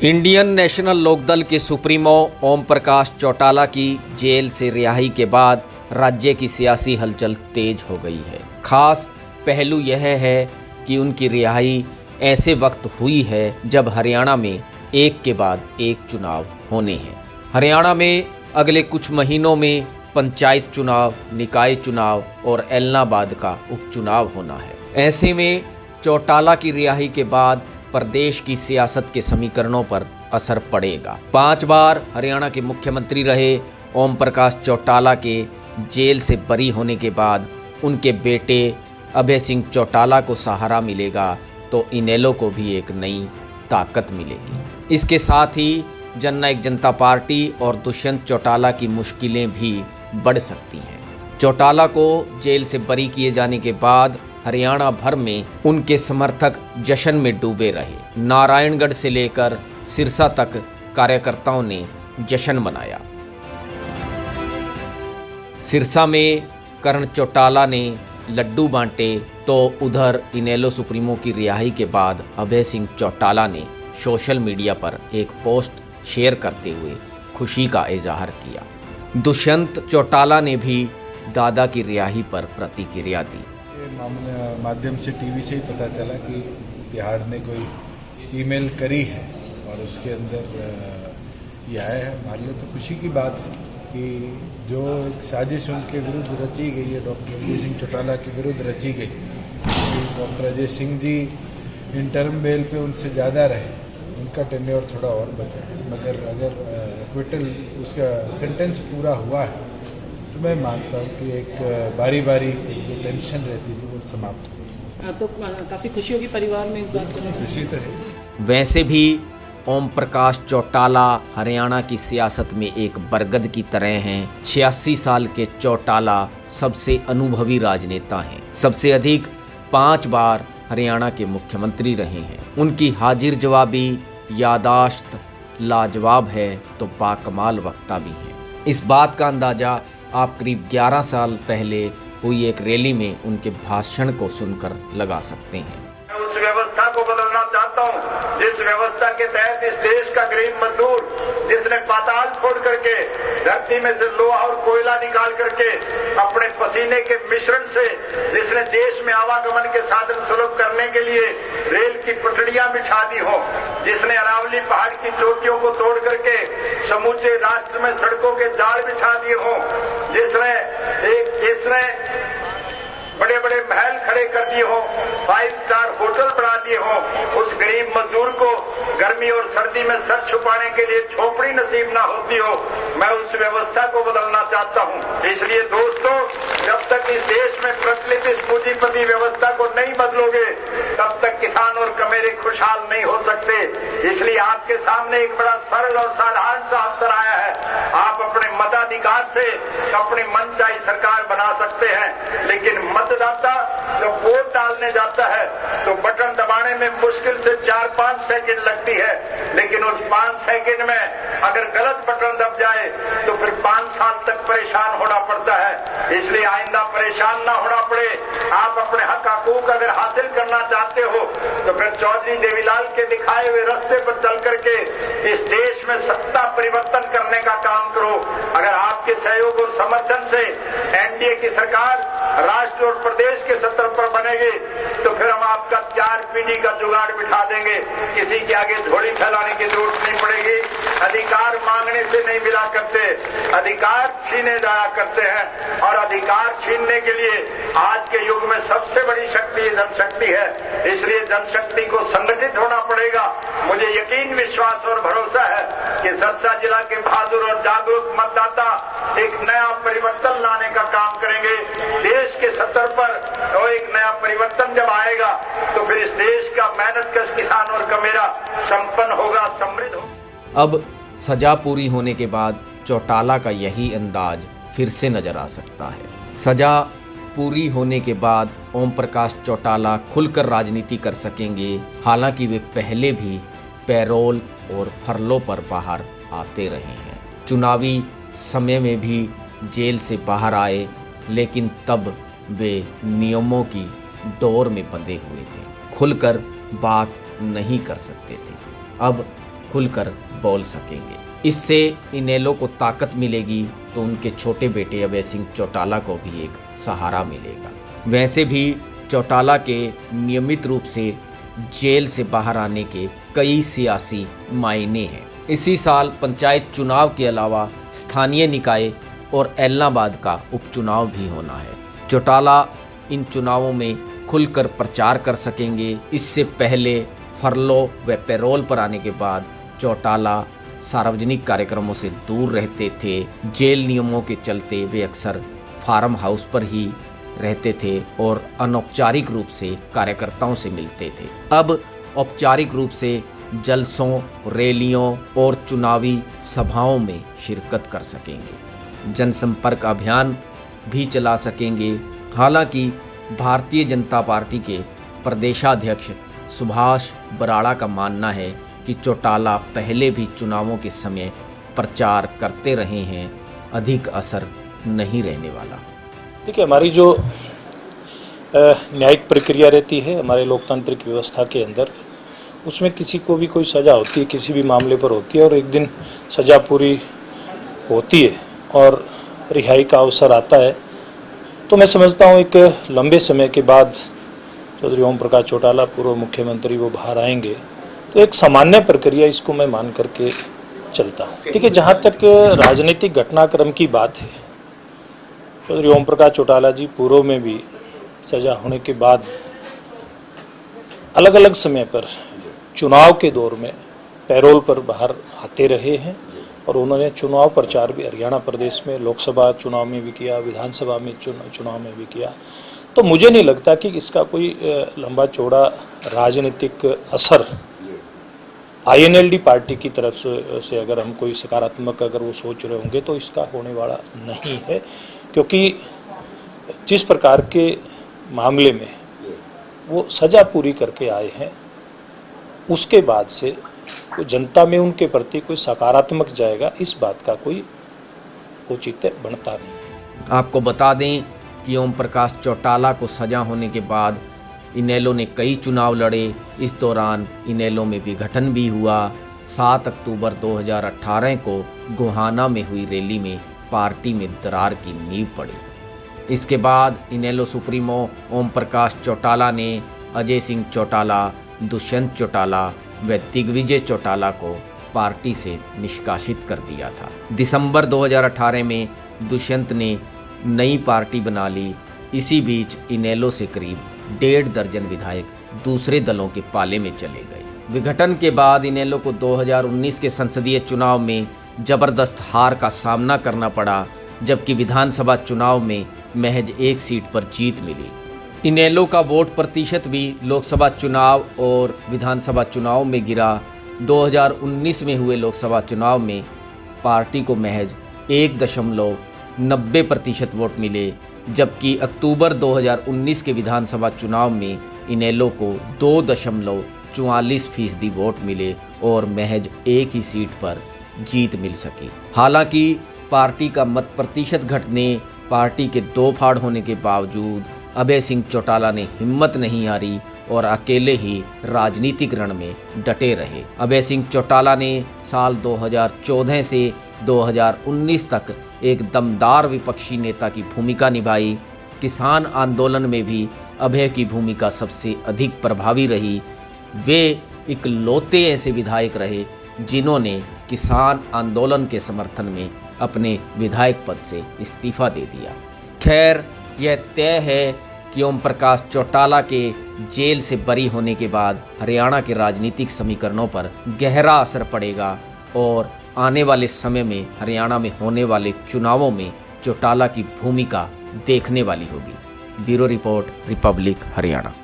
Indian national Lokdal के supremo Om Prakash Chautala की jail से रिहाई के बाद राज्य की सियासी हलचल तेज हो गई है। खास पहलू यह है कि उनकी रिहाई ऐसे वक्त हुई है जब हरियाणा में एक के बाद एक चुनाव होने हैं। हरियाणा में अगले कुछ महीनों में पंचायत चुनाव, निकाय चुनाव और एलनाबाद का उपचुनाव होना है। ऐसे में चौटाला की रिहाई के बाद प्रदेश की सियासत के समीकरणों पर असर पड़ेगा। 5 बार हरियाणा के मुख्यमंत्री रहे ओम प्रकाश चौटाला के जेल से बरी होने के बाद उनके बेटे अभय सिंह चौटाला को सहारा मिलेगा तो इनेलो को भी एक नई ताकत मिलेगी। इसके साथ ही जननायक जनता पार्टी और दुष्यंत चौटाला की मुश्किलें भी बढ़ सकती हैं। चौटाला को जेल से बरी किए जाने के बाद हरियाणा भर में उनके समर्थक जश्न में डूबे रहे। नारायणगढ़ से लेकर सिरसा तक कार्यकर्ताओं ने जश्न मनाया। सिरसा में करण चौटाला ने लड्डू बांटे तो उधर इनेलो सुप्रीमो की रिहाई के बाद अभय सिंह चौटाला ने सोशल मीडिया पर एक पोस्ट शेयर करते हुए खुशी का इजहार किया। दुष्यंत चौटाला ने भी दादा की रिहाई पर प्रतिक्रिया दी। माध्यम से टीवी से ही पता चला कि तिहाड़ ने कोई ईमेल करी है और उसके अंदर ये आया है। हमारे लिए तो खुशी की बात है कि जो एक साजिश उनके विरुद्ध रची गई है, डॉक्टर अजय सिंह चौटाला के विरुद्ध रची गई। Doctor Ajay Singh ji interim bell पे उनसे ज़्यादा रहे, उनका टेन्योर थोड़ा और बचा है, मगर अगर क्विटल उसका सेंटेंस पूरा हुआ है तो मैं मानता हूँ कि एक बारी बारी जो टेंशन रहती थी वो समाप्त हुई। तो काफ़ी खुशी होगी परिवार में इस बात को। खुशी तो है। वैसे भी ओम प्रकाश चौटाला हरियाणा की सियासत में एक बरगद की तरह हैं। 86 साल के चौटाला सबसे अनुभवी राजनेता हैं। सबसे अधिक 5 बार हरियाणा के मुख्यमंत्री रहे हैं। उनकी हाजिर जवाबी यादाश्त लाजवाब है तो बाकमाल वक्ता भी हैं। इस बात का अंदाज़ा आप करीब 11 साल पहले हुई एक रैली में उनके भाषण को सुनकर लगा सकते हैं। मैं उस व्यवस्था को बदलना चाहता हूँ जिस व्यवस्था के तहत इस देश का गरीब मजदूर जिसने पाताल फोड़ करके धरती में से लोहा और कोयला निकाल करके अपने पसीने के मिश्रण से जिसने देश में आवागमन के साधन सुलभ करने के लिए रेल की पटड़ियां बिछा दी हो, जिसने अरावली पहाड़ की चोटियों को तोड़ करके समूचे राष्ट्र में सड़कों के जाल बिछा दिए हो, जिसने बड़े बड़े महल खड़े कर दिए हो, 5 स्टार होटल बना दिए हो, उस गरीब मजदूर को गर्मी और सर्दी में सर छुपाने के लिए झोपड़ी नसीब ना होती हो, मैं उस व्यवस्था को बदलना चाहता हूं। इसलिए दोस्तों, जब तक इस देश में प्रचलित इस पूंजीपति व्यवस्था को नहीं बदलोगे तब तक किसान और कमेरे खुशहाल नहीं हो सकते। इसलिए आपके सामने एक बड़ा सरल और साधारण सा अवसर आया है। आप अपने मताधिकार से अपनी मनचाही सरकार बना सकते हैं, लेकिन मतदाता जब वोट डालने जाता है तो बटन दबाने में मुश्किल से 4-5 सेकंड लगती है, लेकिन उस 5 सेकंड में अगर गलत बटन दब जाए तो फिर 5 साल तक परेशान होना पड़ता है। इसलिए आइंदा परेशान ना होना पड़े। आप अपने हक हकूक अगर हासिल करना चाहते हो तो फिर चौधरी देवीलाल के दिखाए हुए रास्ते पर चल करके इस देश में सत्ता परिवर्तन करने का काम करो। अगर आपके सहयोग और समर्थन से एनडीए की सरकार राष्ट्र और प्रदेश के स्तर पर बनेगी तो फिर हम आपका 4 पीढ़ी का जुगाड़ बिठा देंगे। किसी के आगे झोली फैलाने की जरूरत नहीं पड़ेगी। अधिकार मांगने से नहीं मिला करते, अधिकार छीने जाया करते हैं, और अधिकार छीनने के लिए आज के युग में सबसे बड़ी शक्ति जनशक्ति है। इसलिए जनशक्ति को संगठित होना पड़ेगा। मुझे यकीन, विश्वास और भरोसा है कि सिरसा जिला के बहादुर और जागरूक मतदाता एक नया परिवर्तन लाने का काम करेंगे देश के स्तर पर, और एक नया परिवर्तन जब आएगा तो फिर इस देश का मेहनतकश किसान और कमेरा संपन्न होगा, समृद्ध होगा। अब सजा पूरी होने के बाद चौटाला का यही अंदाज फिर से नजर आ सकता है। सजा पूरी होने के बाद ओम प्रकाश चौटाला खुलकर राजनीति कर सकेंगे। हालांकि वे पहले भी पैरोल और फरलों पर बाहर आते रहे हैं। चुनावी समय में भी जेल से बाहर आए, लेकिन तब वे नियमों की डोर में बंधे हुए थे, खुलकर बात नहीं कर सकते थे। अब खुलकर बोल सकेंगे। इससे इनेलो को ताकत मिलेगी तो उनके छोटे बेटे अभय सिंह चौटाला को भी एक सहारा मिलेगा। वैसे भी चौटाला के नियमित रूप से जेल से बाहर आने के कई सियासी मायने हैं। इसी साल पंचायत चुनाव के अलावा स्थानीय निकाय और एलनाबाद का उपचुनाव भी होना है। चौटाला इन चुनावों में खुलकर प्रचार कर सकेंगे। इससे पहले फरलो व पैरोल पर आने के बाद चौटाला सार्वजनिक कार्यक्रमों से दूर रहते थे। जेल नियमों के चलते वे अक्सर फार्म हाउस पर ही रहते थे और अनौपचारिक रूप से कार्यकर्ताओं से मिलते थे। अब औपचारिक रूप से जलसों, रैलियों और चुनावी सभाओं में शिरकत कर सकेंगे। जनसंपर्क अभियान भी चला सकेंगे। हालांकि भारतीय जनता पार्टी के प्रदेशाध्यक्ष सुभाष बराड़ा का मानना है कि चौटाला पहले भी चुनावों के समय प्रचार करते रहे हैं, अधिक असर नहीं रहने वाला। देखिए, हमारी जो न्यायिक प्रक्रिया रहती है हमारे लोकतांत्रिक व्यवस्था के अंदर, उसमें किसी को भी कोई सज़ा होती है, किसी भी मामले पर होती है और एक दिन सज़ा पूरी होती है और रिहाई का अवसर आता है, तो मैं समझता हूँ एक लंबे समय के बाद चौधरी ओम प्रकाश चौटाला पूर्व मुख्यमंत्री वो बाहर आएंगे, तो एक सामान्य प्रक्रिया इसको मैं मान करके चलता हूँ। देखिए, जहाँ तक राजनीतिक घटनाक्रम की बात है, चौधरी ओम प्रकाश चौटाला जी पूर्व में भी सजा होने के बाद अलग अलग समय पर चुनाव के दौर में पैरोल पर बाहर आते रहे हैं और उन्होंने चुनाव प्रचार भी हरियाणा प्रदेश में लोकसभा चुनाव में भी किया, विधानसभा में चुनाव में भी किया। तो मुझे नहीं लगता कि इसका कोई लंबा चौड़ा राजनीतिक असर INLD पार्टी की तरफ से अगर हम कोई सकारात्मक अगर वो सोच रहे होंगे तो इसका होने वाला नहीं है, क्योंकि जिस प्रकार के मामले में वो सजा पूरी करके आए हैं उसके बाद से कोई जनता में उनके प्रति कोई सकारात्मक जाएगा, इस बात का कोई औचित्य बनता नहीं। आपको बता दें कि ओम प्रकाश चौटाला को सजा होने के बाद इनेलो ने कई चुनाव लड़े। इस दौरान इनेलो में विघटन भी हुआ। 7 अक्टूबर 2018 को गोहाना में हुई रैली में पार्टी में दरार की नींव पड़ी। इसके बाद इनेलो सुप्रीमो ओम प्रकाश चौटाला ने अजय सिंह चौटाला, दुष्यंत चौटाला व दिग्विजय चौटाला को पार्टी से निष्कासित कर दिया था। दिसंबर 2018 में दुष्यंत ने नई पार्टी बना ली। इसी बीच इनेलो से करीब 1.5 दर्जन विधायक दूसरे दलों के पाले में चले गए। विघटन के बाद इनेलो को 2019 के संसदीय चुनाव में जबरदस्त हार का सामना करना पड़ा, जबकि विधानसभा चुनाव में महज 1 सीट पर जीत मिली। इनेलो का वोट प्रतिशत भी लोकसभा चुनाव और विधानसभा चुनाव में गिरा। 2019 में हुए लोकसभा चुनाव में पार्टी को महज 1.90% वोट मिले, जबकि अक्टूबर 2019 के विधानसभा चुनाव में इनेलो को 2.44% वोट मिले और महज 1 ही सीट पर जीत मिल सकी। हालांकि पार्टी का मत प्रतिशत घटने, पार्टी के 2 फाड़ होने के बावजूद अभय सिंह चौटाला ने हिम्मत नहीं हारी और अकेले ही राजनीतिक रण में डटे रहे। अभय सिंह चौटाला ने साल 2014 से 2019 तक एक दमदार विपक्षी नेता की भूमिका निभाई। किसान आंदोलन में भी अभय की भूमिका सबसे अधिक प्रभावी रही। वे इकलौते ऐसे विधायक रहे जिन्होंने किसान आंदोलन के समर्थन में अपने विधायक पद से इस्तीफा दे दिया। खैर, यह तय है कि ओम प्रकाश चौटाला के जेल से बरी होने के बाद हरियाणा के राजनीतिक समीकरणों पर गहरा असर पड़ेगा और आने वाले समय में हरियाणा में होने वाले चुनावों में चौटाला की भूमिका देखने वाली होगी। Bureau report, Republic Haryana.